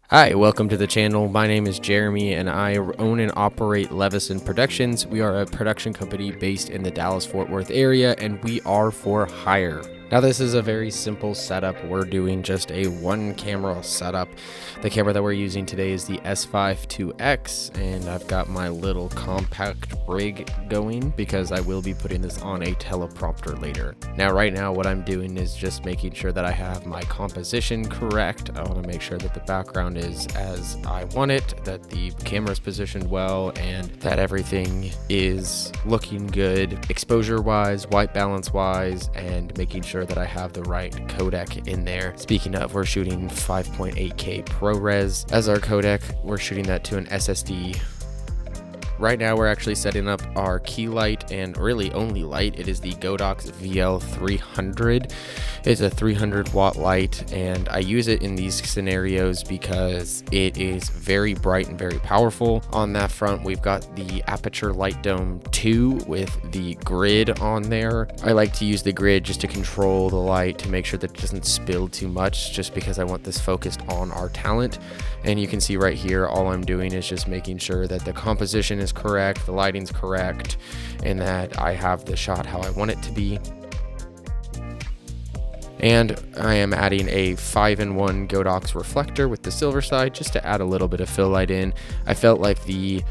Hi, welcome to the channel. My name is Jeremy and I own and operate Levison Productions. We are a production company based in the Dallas-Fort Worth area and we are for hire. Now this is a very simple setup. We're doing just a one camera setup. The camera that we're using today is the S5 IIX and I've got my little compact rig going because I will be putting this on a teleprompter later. Now right now what I'm doing is just making sure that I have my composition correct. I want to make sure that the background is as I want it, that the camera is positioned well, and that everything is looking good exposure wise, white balance wise, and making sure that I have the right codec in there. Speaking of, we're shooting 5.8K ProRes as our codec. We're shooting that to an SSD. Right now we're actually setting up our key light and really only light. It is the Godox VL300. It's a 300 watt light and I use it in these scenarios because it is very bright and very powerful. On that front we've got the Aperture Light Dome 2 with the grid on there. I like to use the grid just to control the light to make sure that it doesn't spill too much, just because I want this focused on our talent. And you can see right here all I'm doing is just making sure that the composition is correct, the lighting's correct, and that I have the shot how I want it to be. And I am adding a 5-in-1 Godox reflector with the silver side just to add a little bit of fill light in. I felt like the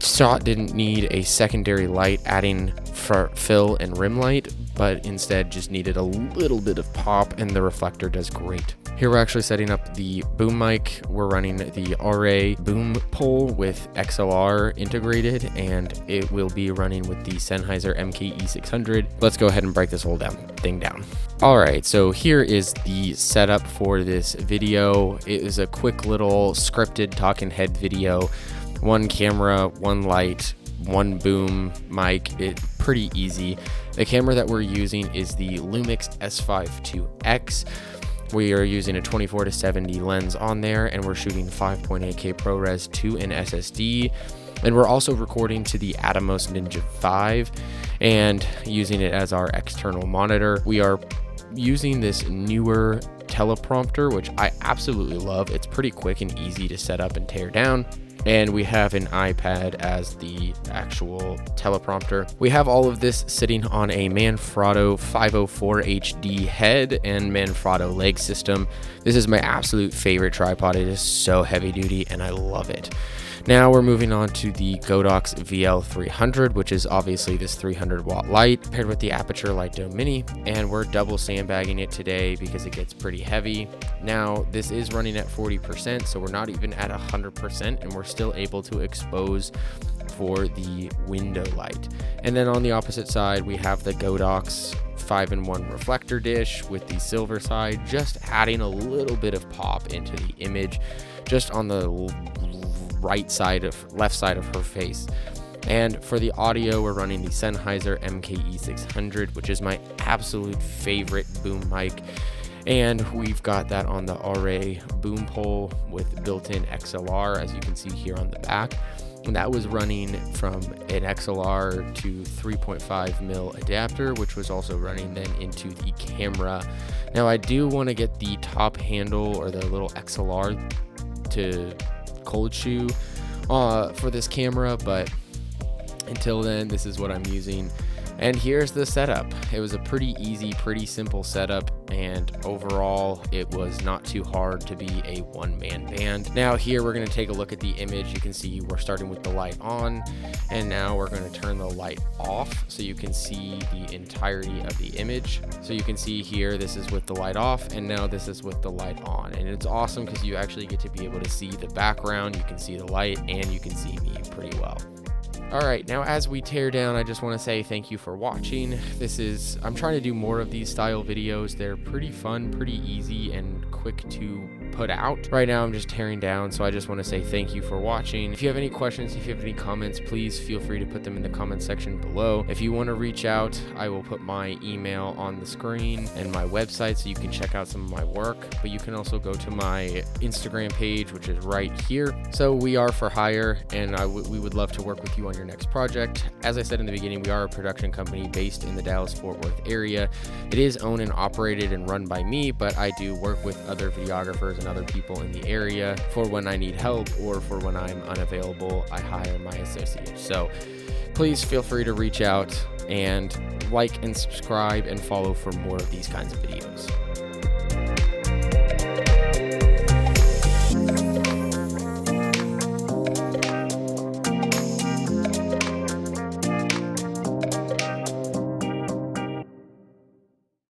shot didn't need a secondary light adding for fill and rim light, but instead just needed a little bit of pop, and the reflector does great. Here we're actually setting up the boom mic. We're running the RA boom pole with XLR integrated, and it will be running with the Sennheiser MKE600. Let's go ahead and break this whole thing down. All right, so here is the setup for this video. It is a quick little scripted talking head video. One camera, one light, one boom mic. It's pretty easy. The camera that we're using is the Lumix S5 IIX. We are using a 24-70 lens on there, and we're shooting 5.8K ProRes to an SSD. And we're also recording to the Atomos Ninja 5 and using it as our external monitor. We are using this newer teleprompter, which I absolutely love. It's pretty quick and easy to set up and tear down. And we have an iPad as the actual teleprompter. We have all of this sitting on a Manfrotto 504 HD head and Manfrotto leg system. This is my absolute favorite tripod. It is so heavy duty and I love it. Now we're moving on to the Godox VL300, which is obviously this 300 watt light paired with the Aperture Light Dome Mini, and we're double sandbagging it today because it gets pretty heavy. Now this is running at 40%, so we're not even at 100%, and we're still able to expose for the window light. And then on the opposite side, we have the Godox 5-in-1 reflector dish with the silver side, just adding a little bit of pop into the image, just on the left side of her face. And for the audio, we're running the Sennheiser MKE600, which is my absolute favorite boom mic. And we've got that on the RA boom pole with built-in XLR, as you can see here on the back. And that was running from an XLR to 3.5 mil adapter, which was also running then into the camera. Now I do want to get the top handle or the little XLR to cold shoe for this camera, but until then this is what I'm using. And here's the setup. It was a pretty easy, pretty simple setup, and overall it was not too hard to be a one-man band. Now here we're going to take a look at the image. You can see we're starting with the light on, and now we're going to turn the light off so you can see the entirety of the image. So you can see here this is with the light off, and now this is with the light on, and it's awesome because you actually get to be able to see the background, you can see the light, and you can see me pretty well. All right, now as we tear down, I just want to say thank you for watching. I'm trying to do more of these style videos. They're pretty fun, pretty easy, and quick to put out. Right now I'm just tearing down, so I just want to say thank you for watching. If you have any questions, if you have any comments, please feel free to put them in the comment section below. If you want to reach out, I will put my email on the screen and my website so you can check out some of my work, but you can also go to my Instagram page, which is right here. So we are for hire, and we would love to work with you on your next project. As I said in the beginning, we are a production company based in the Dallas-Fort Worth area. It is owned and operated and run by me, but I do work with other videographers and other people in the area. For when I need help or for when I'm unavailable, I hire my associates. So please feel free to reach out and like and subscribe and follow for more of these kinds of videos.